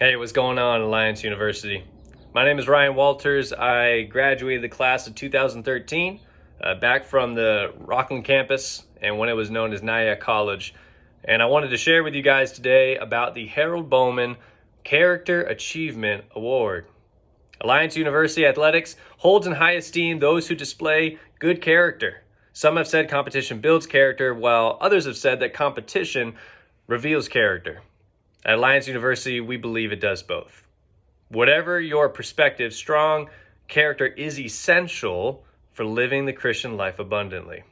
Hey, what's going on, Alliance University? My name is Ryan Walters. I graduated the class of 2013, back from the Rockland campus and when it was known as Nyack College. And I wanted to share with you guys today about the Harold Bowman Character Achievement Award. Alliance University Athletics holds in high esteem those who display good character. Some have said competition builds character, while others have said that competition reveals character. At Alliance University, we believe it does both. Whatever your perspective, strong character is essential for living the Christian life abundantly.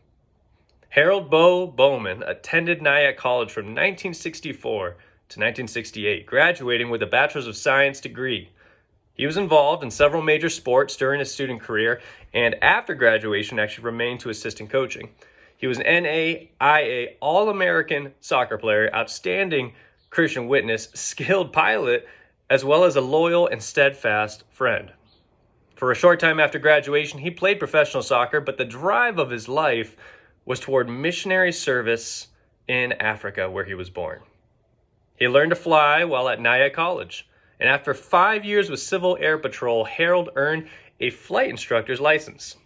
Harold Bowman attended Nyack College from 1964 to 1968, graduating with a Bachelor's of Science degree. He was involved in several major sports during his student career, and after graduation actually remained to assist in coaching. He was an NAIA All-American soccer player, outstanding Christian witness, skilled pilot, as well as a loyal and steadfast friend. For a short time after graduation, he played professional soccer, but the drive of his life was toward missionary service in Africa, where he was born. He learned to fly while at Nyack College, and after 5 years with Civil Air Patrol, Harold earned a flight instructor's license.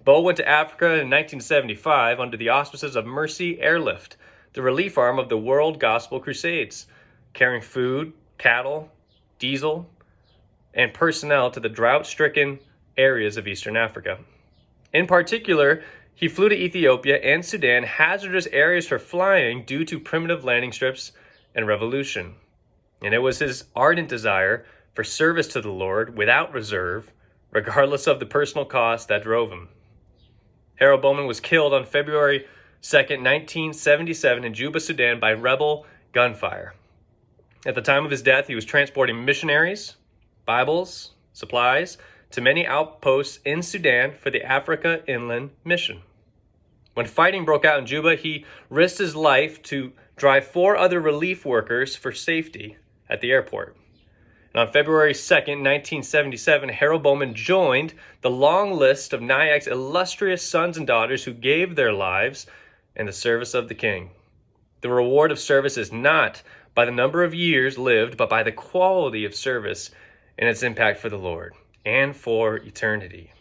Bo went to Africa in 1975 under the auspices of Mercy Airlift, the relief arm of the World Gospel Crusades, carrying food, cattle, diesel, and personnel to the drought-stricken areas of Eastern Africa. In particular, he flew to Ethiopia and Sudan, hazardous areas for flying due to primitive landing strips and revolution. And it was his ardent desire for service to the Lord without reserve, regardless of the personal cost, that drove him. Harold Bowman was killed on February 2nd, 1977 in Juba, Sudan by rebel gunfire. At the time of his death, he was transporting missionaries, Bibles, supplies to many outposts in Sudan for the Africa Inland Mission. When fighting broke out in Juba, he risked his life to drive 4 other relief workers for safety at the airport. And on February 2nd, 1977, Harold Bowman joined the long list of Nyack's illustrious sons and daughters who gave their lives in the service of the King. The reward of service is not by the number of years lived, but by the quality of service and its impact for the Lord and for eternity.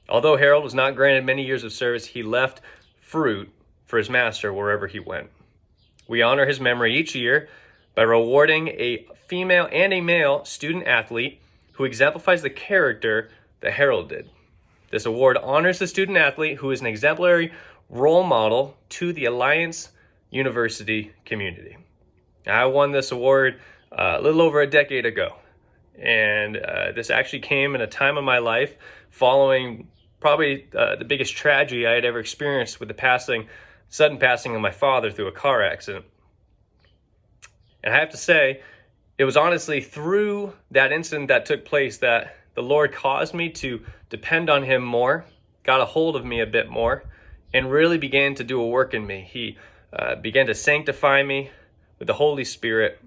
Although Harold was not granted many years of service, he left fruit for his master wherever he went. We honor his memory each year by rewarding a female and a male student athlete who exemplifies the character that Harold did. This award honors the student athlete who is an exemplary role model to the Alliance University community. I won this award a little over a decade ago, and this actually came in a time of my life following probably the biggest tragedy I had ever experienced with the sudden passing of my father through a car accident. And I have to say, it was honestly through that incident that took place that the Lord caused me to depend on him more, got a hold of me a bit more, and really began to do a work in me. He began to sanctify me with the Holy Spirit,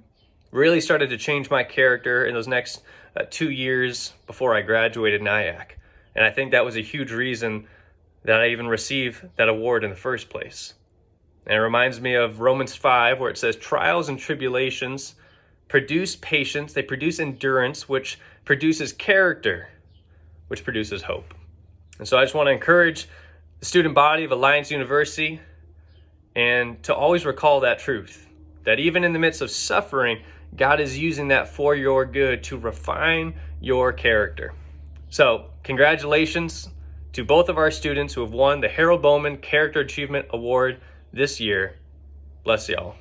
really started to change my character in those next 2 years before I graduated Nyack. And I think that was a huge reason that I even received that award in the first place. And it reminds me of Romans 5, where it says, trials and tribulations produce patience, they produce endurance, which produces character, which produces hope. And so I just want to encourage the student body of Alliance University and to always recall that truth, that even in the midst of suffering, God is using that for your good to refine your character. So congratulations to both of our students who have won the Harold Bowman Character Achievement Award this year. Bless y'all.